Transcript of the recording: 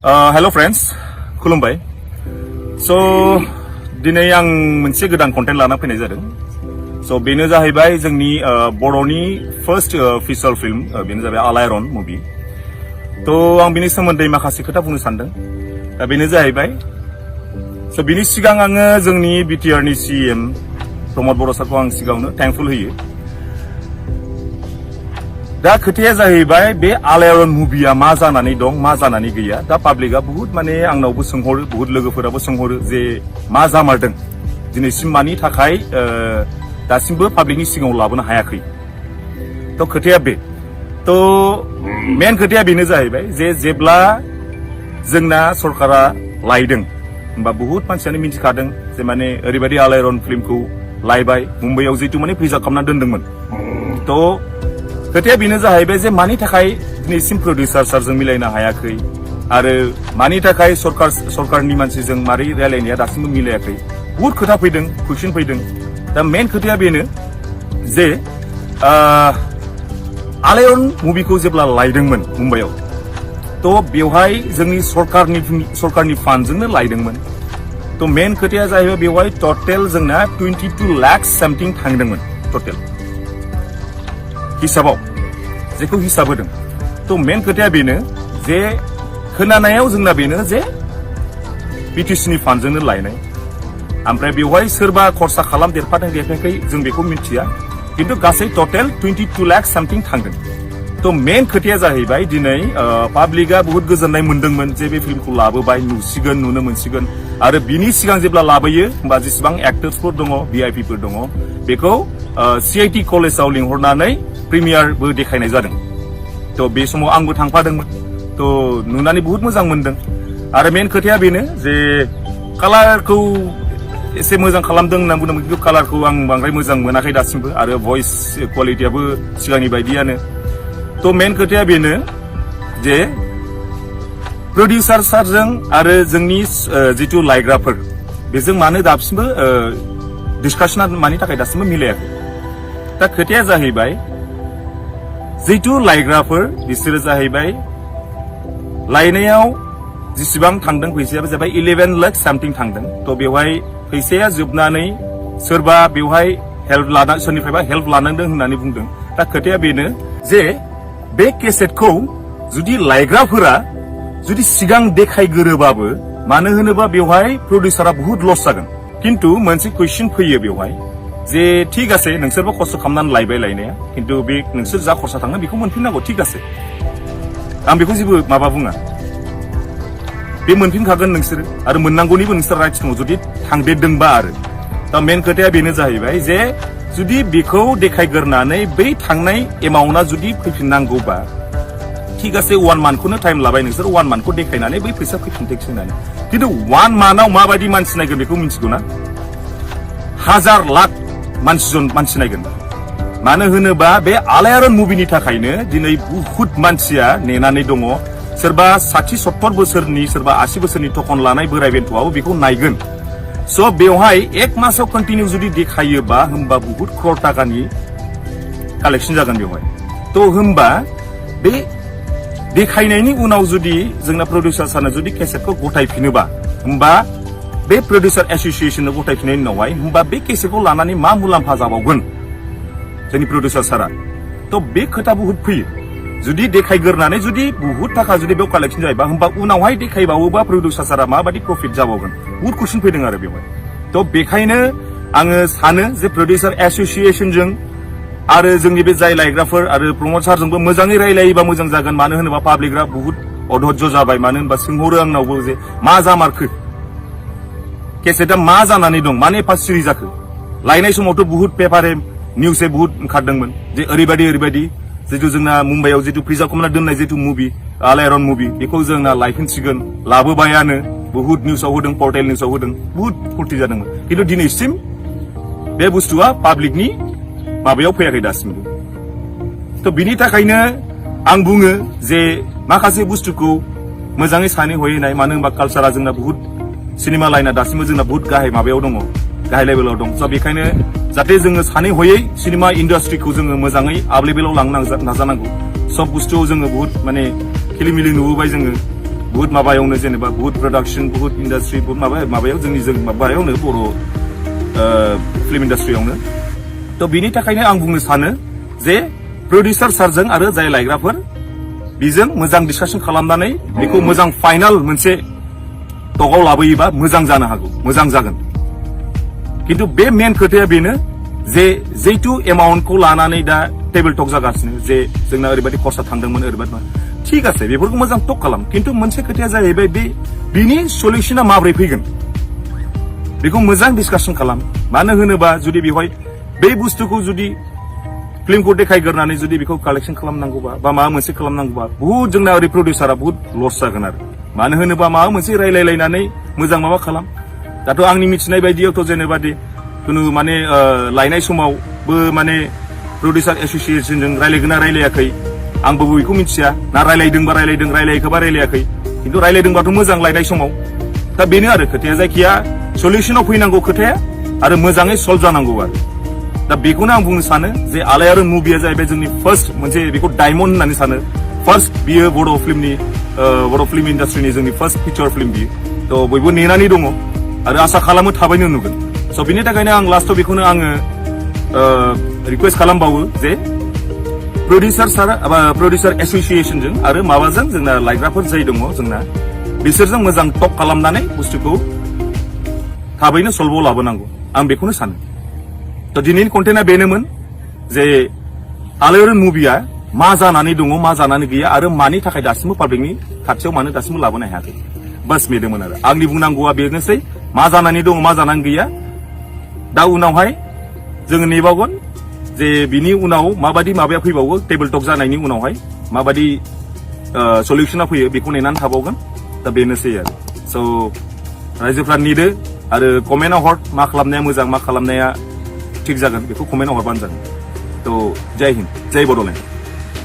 Hello friends, खुलुमबाय. So दिनै आं मोनसे गोदान कन्टेन्ट लाना फैनाय जादों. So बेनो जाहैबाय जोंनि बर'नि फर्स्ट फिचर फिल्म बेनो जाबाय आलाइ आरन मुभि. तो आं बिनि सोमोन्दै माखासे खोथा बुंनो सानदों. दा बेनो जाहैबाय. So बिनि सिगां आङो जोंनि बिटिआर नि सीएम प्रमद बर' सारखौ आं सिगाङावनो थेंकफुल होयो. दा खोथाया जाहैबाय बे आलाइ आरन मुभिया मा जानानै दं मा जानानै गैया. दा पाब्लिकआ बहुत माने आंनावबो सोंहरो, बहुत लोगोफोराबो सोंहरो जे मा जामारदों दिनैसिम मानि थाखाय दासिमबो पाब्लिकनि सिगाङाव लाबोनो हायाखै. तो खोथाया बे. तो मेन खोथाया बेनो जाहैबाय जे जेब्ला जोंना सरकारा लायदों होमबा बहुत मानसियानो मिथिखादों जे माने ओरैबायदि आलाइ आरन फिल्मखौ लायबाय मुम्बाइआव जितु माने प्रिजार्भ खालामना दोनदोंमोन. तो खोथाया बेनो जाहैबाय जे मानि थाखाय दिनैसिम प्रडिउसार सारजों मिलायनो हायाखै आरो मानि थाखाय सरकारनि मानसिजों मारै रायलायनाया दासिमबो मिलायाखै. बहुत खोथा फैदों, कुइसन फैदों. दा मेन खोथाया बेनो जे आलाइ आरन मुभिखौ जेब्ला लायदोंमोन मुम्बाइआव तो बेवहाय जोंनि सरकारनि फान्डजोंनो लायदोंमोन. तो मेन खोथाया जाहैबाय बेवहाय टटेल जोंना 22 लाख सामथिं थांदोंमोन टटेल हिसाबाव जेखौ हिसाब होदों. तो मेन खोथाया बेनो जे खोनानायाव जोंना बेनो जे बिटिसिनि फान्डजोंनो लायनाय. ओमफ्राय बेवहाय सोरबा खरसा खालामदेरफादों देरफायाखै जों बेखौ मिथिया, किन्तु गासै टटेल 22 लाख सामथिं थांदों. तो मेन खोथाया जाहैबाय दिनै पाब्लिकआ बहुत गोजोननाय मोनदोंमोन जे बे फिल्मखौ लाबोबाय, नुसिगोन, नुनो मोनसिगोन. आरो बिनि सिगां जेब्ला लाबोयो होमबा जेसेबां एक्टर्सफोर दङ, भिआइपिफोर दङ, बेखौ सिआइटि कलेजाव लिंहरनानै प्रिमियारबो देखायनाय जादों. तो बे समाव आंबो थांफादोंमोन. तो नुनानै बहुत मोजां मोनदों. आरो मेन खोथाया बेनो जे कालारखौ एसे मोजां खालामदों होनना बुंदोंमोन, किन्तु कालारखौ आं बांद्राय मोजां मोनाखै दासिमबो. आरो भइस क्वालिटियाबो सिगांनि बायदियानो. तो मेन खोथाया बेनो जे प्रडिउसार सारजों आरो जोंनि जितु लायग्राफोर बेजों मानो दासिमबो डिसकासना मानि थाखाय दासिमबो मिलायाखै. दा खोथाया जाहैबाय जितु लायग्राफोर बिसोरो जाहैबाय लायनायाव जेसेबां थांदों फैसायाबो जाबाय 11 लाख सामथिं थांदों. तो बेवहाय फैसाया जोबनानै सोरबा बेवहाय सोरनिफ्रायबा हेल्प लानांदों होननानै बुंदों. दा खोथाया बेनो जे बे केसेटखौ जुदि लायग्राफोरा जुदि सिगां देखायगोरोबाबो मानो होनोबा बेवहाय प्रडिउसारा बहुत लस जागोन. किन्तु मोनसे कुइसन फैयो बेवहाय जे ठीक आसे नोंसोरबो खस्थ' खालामनानै लायबाय लायनाया, किन्तु बे नोंसोर जा खरसा थाङो बेखौ मोनफिननांगौ, ठीक आसे. आं बेखौ जेबो माबा बुङा. बे मोनफिनखागोन नोंसोरो आरो मोननांगौनिबो नोंसोर राइट्स दङ जुदि थांदेरदोंबा. आरो दा मेन खोथाया बेनो जाहैबाय जे जुदि बेखौ देखायगोरनानै बै थांनाय एमाउन्टआ जुदि फैफिननांगौबा ठीक आसे 1 मान्थखौनो टाइम लाबाय नोंसोर 1 मान्थखौ देखायनानै बै फैसा फैफिनथोंसै होननानै. किन्तु 1 मान्थआव माबायदि मानसि नायगोन बेखौ मिथिगौ ना? 1000 लाख मानसि नायगोन. मानो होनोबा बे आलाइ आरन मुभिनि थाखायनो दिनै बहुत मानसिया नेनानै दङ. सोरबा 60-70 बोसोरनि सोरबा 80 बोसोरनि टकन लानाय बोराय बेन्थ'आबो बेखौ नायगोन. स' बेवहाय 1 मासाव कन्टिनिउ जुदि देखायोबा होमबा बहुत क्रर टाकानि कालेक्सन जागोन बेवहाय. तो होमबा बे देखायनायनि उनाव जुदि जोंना प्रडिउसार सारनो जुदि केसेटखौ गथायफिनोबा होमबा बे प्रडिउसार एसोसिएशननो गथायफिननायनि उनावहाय होमबा बे केसेटखौ लानानै मा मुलाम्फा जाबावगोन जोंनि प्रडिउसार सारा. तो बे खोथा बहुत फैयो. जुदि देखायगोरनानै जुदि बहुत थाखा जुदि बेयाव कालेक्सन जायोबा होमबा उनावहाय देखायबावोबा प्रडिउसार सारा माबायदि प्रफिट जाबावगोन बहुत कुइसन फैदों आरो बेवहाय. तो बेखायनो आङो सानो जे प्रडिउसार एसोसिएशनजों आरो जोंनि बे जाय लायग्राफोर आरो प्रमद सारजोंबो मोजाङै रायलायोबा मोजां जागोन. मानो होनोबा पाब्लिकआ बहुत अधर्ज जाबाय. मानो होनबा सोंहरो आंनावबो जे मा जामारखो, केसेटआ मा जानानै दं, मानो एफा सिरि जाखो. लायनाय समावथ' बहुत पेपार निउसए बहुत ओंखारदोंमोन जे ओरैबायदि जितु जोंना मुम्बाइआव जितु प्रिजार्भ खालामना दोननाय जितु मुभि आलाइ आरन मुभि बेखौ जोंना लायफिनसिगोन लाबोबायानो बहुत निउसाव होदों, पर्टेल निउसाव होदों, बहुत फुर्ति जादोंमोन. किन्तु दिनैसिम बे बुस्थुआ पाब्लिकनि माबायाव फैयाखै दासिमबो. तो बिनि थाखायनो आं बुङो जे माखासे बुस्थुखौ मोजाङै सानै हयै नाय. मानो होनबा कालसारा जोंना बहुत सिनेमा लाइना दासिमबो जोंना बहुत गाहाय माबायाव दङ, गाहाय लेभेलाव दं. स' बेखायनो जाहाथे जोङो सानै हयै सिनेमा इन्डास्ट्रिखौ जोङो मोजाङै आप लेभेलाव लांनो नाजानांगौ. सब बुस्थुआव जोङो बहुत माने खिलिमिलि नुबोबाय जोङो बहुत माबायावनो जेनेबा बहुत प्रडाक्शन बहुत इन्डास्ट्रि बहुत माबायाव जोंनि माबायावनो बर' फिल्म इन्डास्ट्रियावनो तो बिनि थाखायनो आं बुंनो सानो जे प्रडिउसार सारजों आरो जाय लायग्राफोर बिजों मोजां डिसकासन खालामनानै बेखौ मोजां फाइनाल मोनसे टकआव लाबोयोबा मोजां जानो हागौ मोजां जागोन किन्तु बे मेन खोथाया बेनो जे जेतु एमाउन्टखौ लानानै दा टेबल टक जागासिनो जे जोंना ओरैबायदि खरसा थांदोंमोन ओरैबायदि ठीक আছে बेफोरखौ मोजां टक खालाम किन्तु मोनसे खोथाया जाहैबाय बिनि सल्युशना माब्रै फैगोन बेखौ मोजां डिसकासन खालाम मानो होनोबा जुदि बेवहाय बे बुस्थुखौ जुदि फिल्मखौ देखायग्रोनानै जुदि बेखौ कालेक्शन खालामनांगौबा बा माबा मोनसे खालामनांगौबा बहुत जोंना ओरै प्रडिउसारा बहुत लस जागोन आरो मानो होनोबा माबा मोनसे रायलायलायनानै मोजां माबा खालाम दाथ' आंनि मिथिनाय बायदियावथ' जेनेबा कुनु माने लायनाय समावबो माने प्रडिउसार एसोसिएशनजों रायलायगोना रायलायाखै आंबो बेखौ मिथिया ना रायलायदोंबा रायलायदों रायलायाखैबा रायलायाखै किन्तु रायलायदोंबाथ' मोजां लायनाय समाव दा बेनो आरो खोथाया जायखिया सल्युशनाव फैनांगौ खोथाया आरो मोजाङै सल्भ जानांगौ आरो दा बेखौनो आं बुंनो सानो जे आलाय आरन मुभिया जाहैबाय जोंनि फार्स्ट मोनसे बेखौ डायमन्ड होननानै सानो फार्स्ट बियो बर' फिल्म इन्डास्ट्रिनि जोंनि फार्स्ट फिचार फिल्म बियो थ' बयबो नेनानै दङ आरो आसा खालामो थाबैनो नुगोन स' बिनि थाखायनो आं लास्टआव बेखौनो आङो रिक्वेस्ट खालामबावो जे प्रडिउसार एसोसिएशनजों आरो माबाजों जोंना लायग्राफोर जाय दङ जोंना बिसोरजों मोजां टक खालामनानै बुस्थुखौ थाबैनो सल्भआव लाबोनांगौ आं बेखौनो सानो थ' दिनैनि कन्टेन्टआ बेनोमोन जे आलाय आरन मुभिया मा जानानै दङ मा जानानै गैया आरो मानि थाखाय दासिमबो पाब्लिकनि खाथियाव मानो दासिमबो लाबोनो हायाखै बास बेनोमोन आरो आंनि बुंनांगौआ बेनोसै मा जानानै दङ मा जानानै गैया दा उनावहाय जोङो नेबावगोन जे बिनि उनाव माबायदि माबाया फैबावो टेबल टक जानायनि उनावहाय माबायदि सल्युशना फैयो बेखौ नेनानै थाबावगोन दा बेनोसै आरो स' रायजोफ्रा नेदो आरो कमेन्टआव हर मा खालामनाया मोजां मा खालामनाया ठीक जागोन बेखौ कमेन्टआव हरबानो जागोन थ' जय हिन्द जय बड'लेण्ड